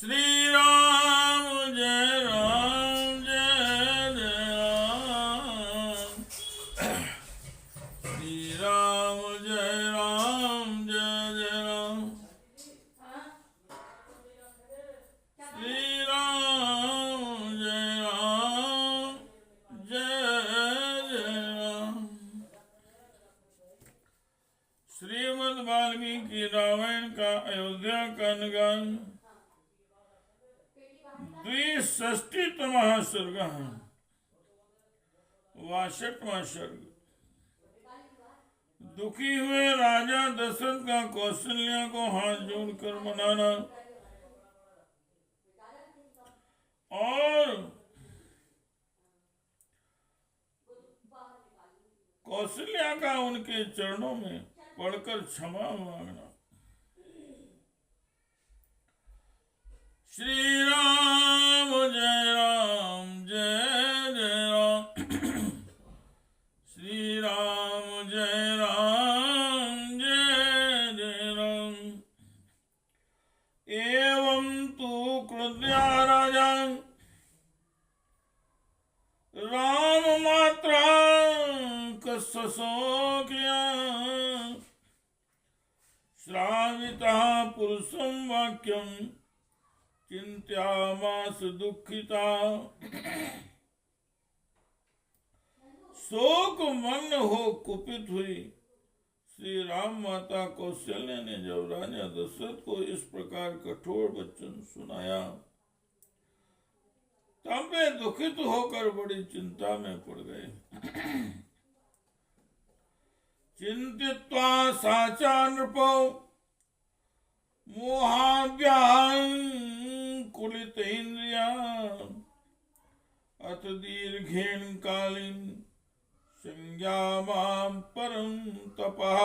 श्री राम जय राम जय जय राम। श्री राम जय राम जय जय राम। श्री राम जय राम जय जय राम। श्रीमद् वाल्मीकि रामायण का अयोध्या का गान 62वां सर्ग है। 62वां सर्ग। दुखी हुए राजा दशरथ का कौशल्या को हाथ जोड़कर मनाना और कौशल्या का उनके चरणों में पड़कर क्षमा मांगना। श्री राम जय राम जय जय राम। श्री राम जय राम जय जय राम। एवं तु कृत्या राजा राम मात्रा कशोक्या श्रावितः पुरुषं वाक्यं चिंत्यामास दुखिता। शोक मग्न हो कुपित हुई श्री राम माता कौशल्या ने जब राजा दशरथ को इस प्रकार कठोर वचन सुनाया तब वे दुखित होकर बड़ी चिंता में पड़ गए। चिंतित्वा साचा नृपो मोहाव्याकुलित इंद्रिया अथ दीर्घेन कालीन संज्ञावाम परम तपः।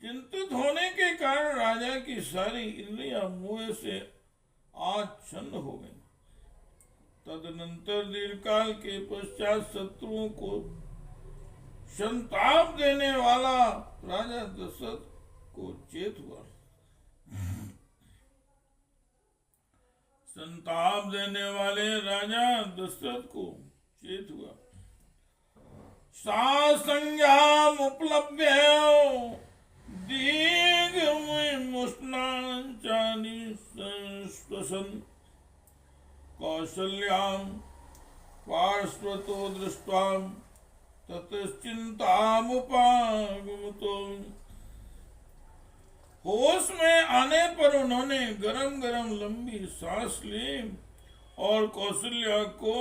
चिंतित होने के कारण राजा की सारी इंद्रियां मोह से आच्छन्न हो गई। तदनंतर दीर्घकाल के पश्चात शत्रुओं को संताप देने वाला राजा दशरथ को चेत हुआ। संताप देने वाले राजा दशरथ को चेत हुआ। सा संज्ञाम उपलब्ध दीर्घमुष्णाचानि श्वसन कौशल्याम पार्श्वतो दृष्ट्वा ततश्चिंतामुपागमतो। होश में आने पर उन्होंने गरम गरम लंबी सांस ली और कौशल्या को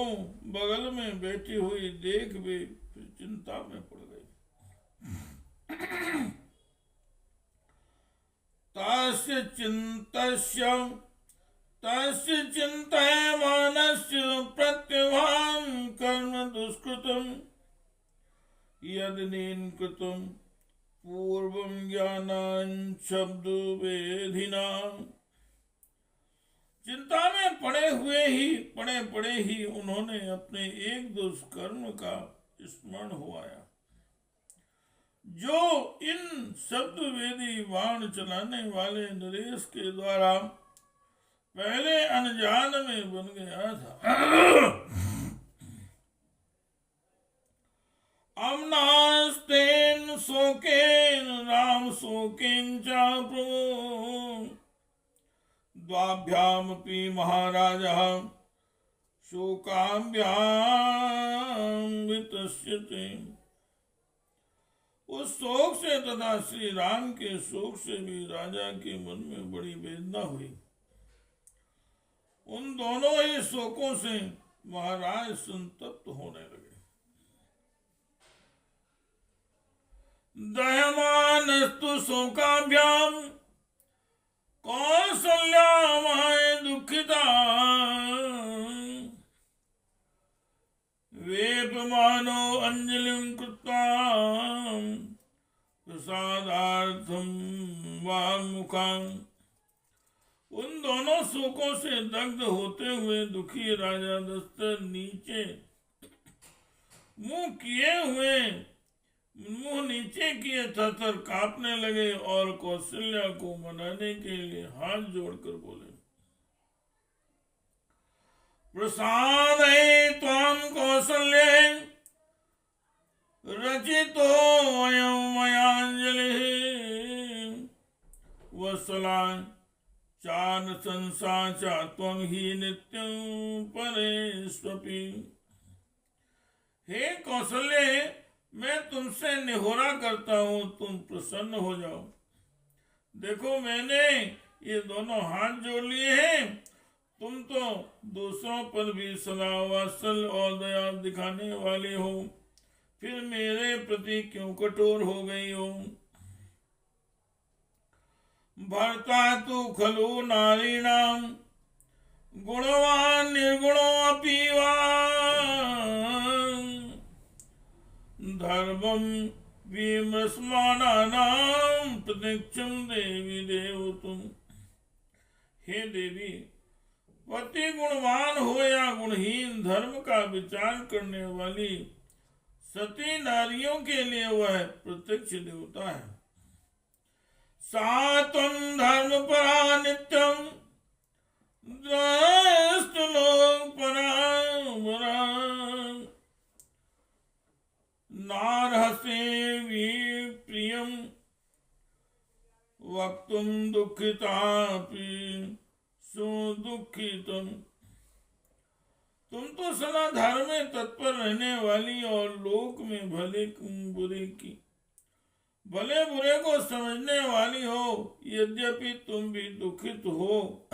बगल में बैठी हुई देख वे फिर चिंता में पड़ गए। तस्य चिंतयमानस्य प्रत्यवान कर्म दुष्कृतम यदनीन कृतम पूर्वम ज्ञानान शब्द वेधिना। चिंता में पड़े पड़े ही उन्होंने अपने एक दुष्कर्म का स्मरण हुआया जो इन शब्द वेदी बाण चलाने वाले नरेश के द्वारा पहले अनजान में बन गया था। अमनास्तेन शोकेन राम शोकेन च प्रभो द्वाभ्यामपि महाराजः शोकाभ्याम वितस्यते। उस शोक से तथा श्री राम के शोक से भी राजा के मन में बड़ी वेदना हुई। उन दोनों ही शोकों से महाराज संतप्त होने लगे। दह्यमानस्तु शोकाभ्याम कौसल्यामाय दुःखिता वेपमानो अंजलिं कृत्वा प्रसादार्थं वाग्मुखं। उन दोनों शोकों से दग्ध होते हुए दुखी राजा दशरथ नीचे मुंह नीचे किए थर कांपने लगे और कौशल्या को मनाने के लिए हाथ जोड़कर बोले, प्रसादे त्वां कौसल्ये रचितो वयं मयांजलिः वत्सला चान संसा च त्वं हि नित्यं परेष्वपि। हे कौसल्य, मैं तुमसे निहोरा करता हूँ, तुम प्रसन्न हो जाओ। देखो मैंने ये दोनों हाथ जोड़ लिए हैं। तुम तो दूसरों पर भी सदा वात्सल्य और दया दिखाने वाले हो, फिर मेरे प्रति क्यों कठोर हो गई हो? भर्ता तु खलु नारीणां गुणवान् निर्गुणोऽपि वा धर्मं विमस्मानानां प्रतीक्षं देवी देवतुम। हे देवी, पति गुणवान हो या गुणहीन, धर्म का विचार करने वाली सती नारियों के लिए वह प्रत्यक्ष देवता है। सा त्वं धर्मपरा नित्यं द्रष्टुलोकपरा नार्हसे विप्रियं वक्तुं दुःखितापि सुदुःखितम्। तुम तो सदा धर्म में तत्पर रहने वाली और लोक में भले बुरे को समझने वाली हो। यद्यपि तुम भी दुखित हो,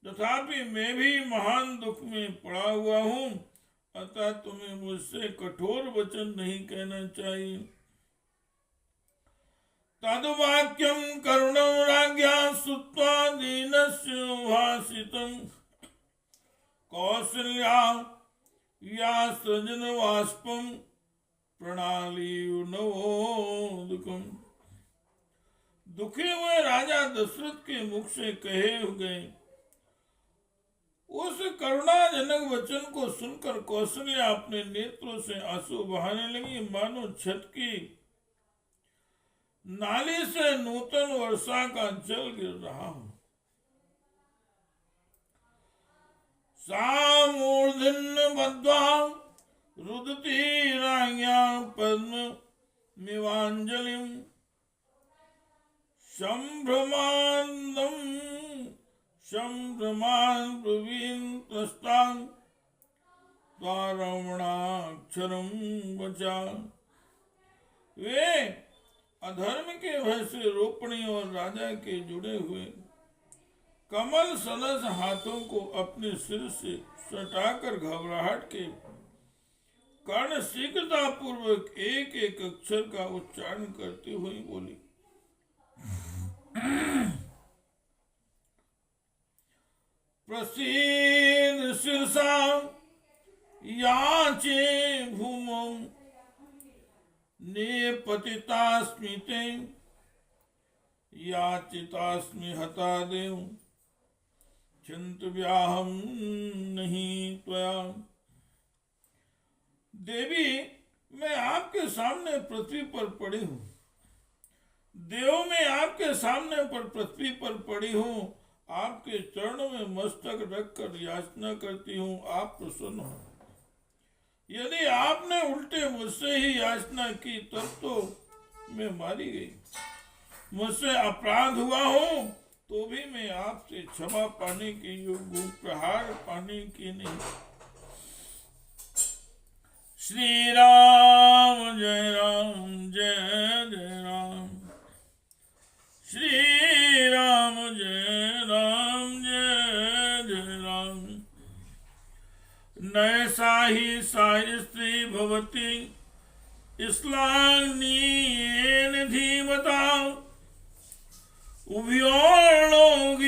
तथापि मैं भी महान दुख में पड़ा हुआ हूँ, अतः तुम्हें मुझसे कठोर वचन नहीं कहना चाहिए। तद्वाक्यं करुणं राज्ञा श्रुत्वा दीनस्य भाषितं कौसल्या व्यासजनवाष्पं प्रणालीयुनवोदकम्। दुखे हुए राजा दशरथ के मुख से कहे गए उस करुणाजनक वचन को सुनकर कौशल्या अपने नेत्रों से आंसू बहाने लगी, मानो छत की नाली से नूतन वर्षा का जल गिर रहा हो। सामूर्धन्य बद्ध्वा रुदती राज्ञा पद्म मिवांजलिं संभ्रमान् ब्रुवीन् त्रस्तां त्वारमणाक्षरं वचा। वे अधर्म के भय से रोपणी और राजा के जुड़े हुए कमल सदस हाथों को अपने सिर से सटाकर घबराहट के कारण शीघ्रता पूर्वक एक एक अक्षर का उच्चारण करती हुई बोली, प्रसीद शीर्षा याचे भूमौ निपतितास्मि ते याचितास्मि हता देव चिंतव्याहं नहीं त्वया। देवी, मैं आपके सामने पृथ्वी पर पड़ी हूँ। देव, मैं आपके सामने पर पृथ्वी पर पड़ी हूँ। आपके चरणों में मस्तक रखकर याचना करती हूँ, आप प्रसन्न हो। यदि आपने उल्टे मुझसे ही याचना की तब तो मैं मारी गई। मुझसे अपराध हुआ हो तो भी मैं आपसे क्षमा पाने के योग्य हूँ, प्रहार पाने की नहीं। श्री राम जय राम जय जय राम। श्री राम जय राम जय जय राम। नैसा ही सा स्त्री भवती श्लाघ्येन धीमता उभयोर्लोके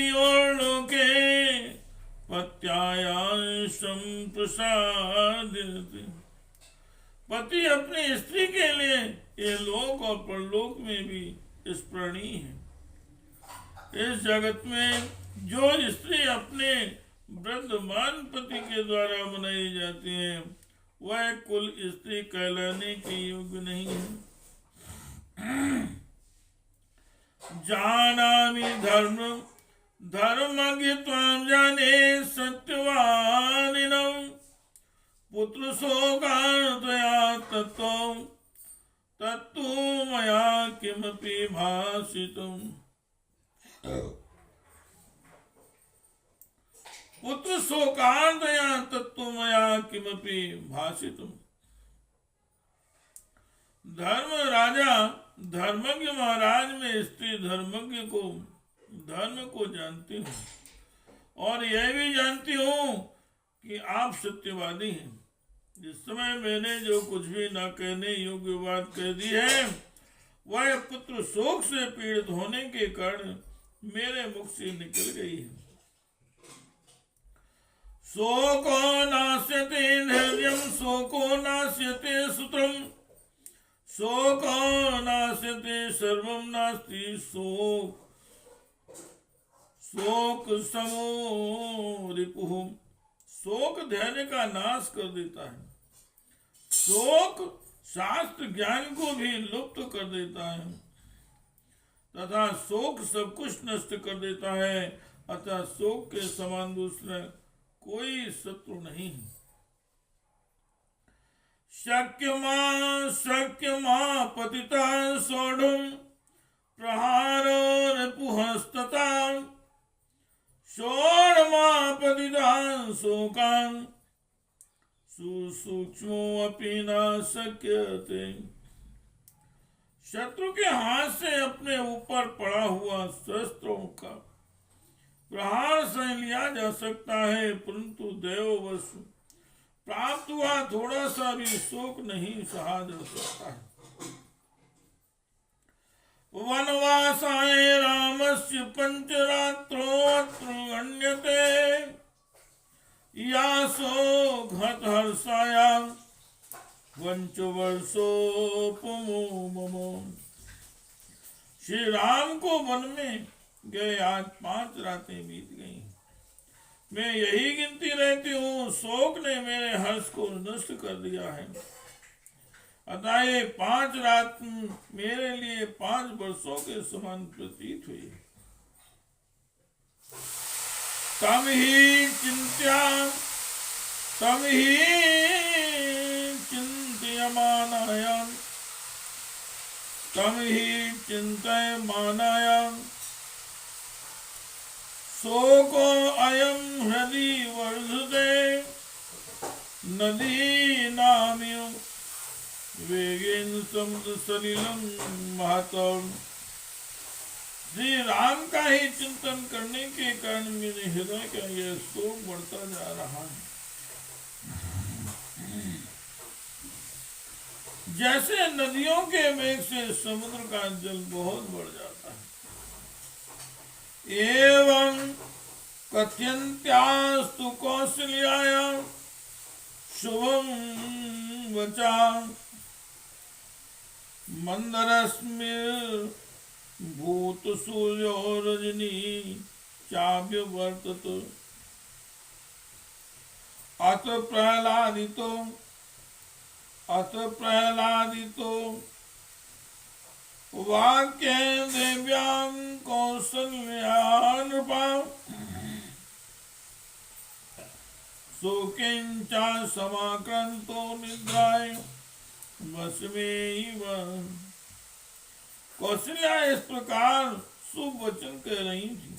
पत्यायाशं प्रसादयति। पति अपनी स्त्री के लिए ये लोक और परलोक में भी स्मरणीय है। इस जगत में जो स्त्री अपने वृद्धमान पति के द्वारा बनाई जाती है, वह कुल स्त्री कहलाने के योग्य नहीं है। जानामि धर्म धर्मज्ञ त्वां जाने सत्यवानिनम् पुत्र शोकार्तया तत्त्वं तत्तु मया किमपि भाषितम्। पुत्र शोकार्तया तत्तु मया किमपि भाषितम्। धर्म राजा धर्मज्ञ महाराज में स्त्री धर्मज्ञ को धर्म को जानती हूँ और यह भी जानती हूँ कि आप सत्यवादी हैं। जिस समय मैंने जो कुछ भी न कहने योग्य बात कह दी है वह पुत्र शोक से पीड़ित होने के कारण मेरे मुख से निकल गई है। शोको नास्यते धैर्यं शोको नास्यते सुतम् शोको नास्यते सर्वं नास्ति शोक समो रिपुः। शोक धैर्य का नाश कर देता है। शोक शास्त्र ज्ञान को भी लुप्त कर देता है तथा शोक सब कुछ नष्ट कर देता है। अतः शोक के समान दूसरा कोई शत्रु नहीं है। शक्य मां पतिता सोढ़ुम प्रहारो रिपुहस्तता शोणमापतिता शोकान् सुसूक्ष्मोऽपि न शक्यते। शत्रु के हाथ से अपने ऊपर पड़ा हुआ शस्त्रों का प्रहार से लिया जा सकता है परंतु दैववश प्राप्त हुआ थोड़ा सा भी शोक नहीं सहा जा सकता है। वनवासाय रामस्य पंचरात्रोऽत्र गण्यते यासो घतहर्षायां पंचवर्षोपमो मम। श्री राम को वन में गए आज 5 रातें बीत गई। मैं यही गिनती रहती हूँ। शोक ने मेरे हर्ष को नष्ट कर दिया है। अतः ये 5 रात मेरे लिए 5 वर्षों के समान प्रतीत हुई। तम ही चिंतयमानायां शोको अयं हृदि वर्धते नदीनामिव वेगेन समुद्र सलिलम महतम। श्री राम का ही चिंतन करने के कारण मेरे हृदय का यह शोक बढ़ता जा रहा है। जैसे नदियों के वेग से समुद्र का जल बहुत बढ़ जाता है। एवं कथयन्त्यास्तु कौसल्याया शुभम वचा मंदरस्मिर्भूत सूर्यो रजनी चाव्यवर्तत अत प्रहलादितो वाक्य देव्यां कौसल्या नृपा शोकेंचा समाक्रांतो निद्राय वसमेव। कौशल्या इस प्रकार शुभ वचन कह रही थी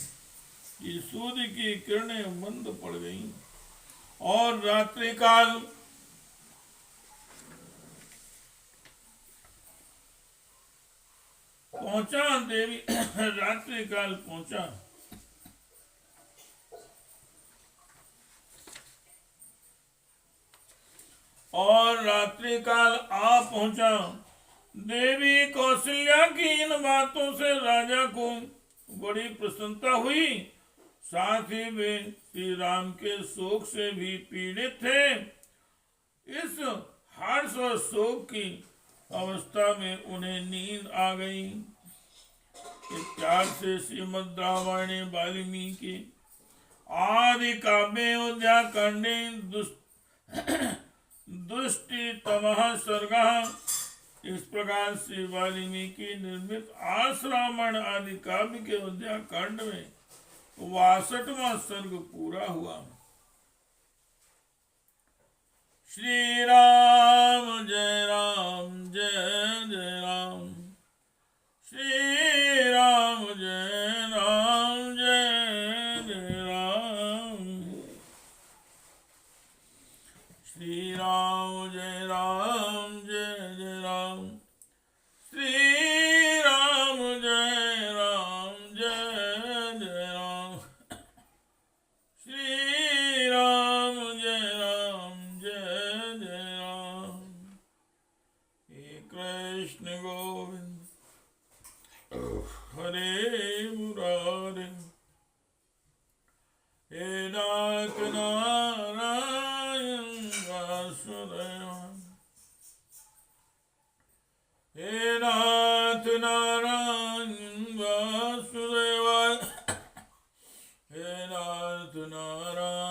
कि सूर्य की किरणें मंद पड़ गईं और रात्रि काल पहुंचा। देवी रात्रि काल पहुंचा और रात्रि काल आ पहुंचा। देवी कौशल्या की इन बातों से राजा को बड़ी प्रसन्नता हुई। साथ ही वे श्री राम के शोक से भी पीड़ित थे। इस हर्ष और शोक की अवस्था में उन्हें नींद आ गई। इत्यादि से श्रीमद् रामायणे वाल्मीकि आदि काव्ये अयोध्या कांडे दुष्टितमः सर्गः। इस प्रकार से वाल्मीकि निर्मित आस रामायण आदि काव्य के अयोध्या कांड में 62वां सर्ग पूरा हुआ। श्री राम जय राम जय जय राम, श्री राम जय राम जय जय राम, श्री राम जय राम जय जय राम, श्री राम जय राम जय जय राम, श्री राम जय राम जय जय राम। हे कृष्ण गोविंद हरे मुरारे, हे नाथ नारायण वासुदेव, हे नाथ नारायण वासुदेव, हे नाथ नारायण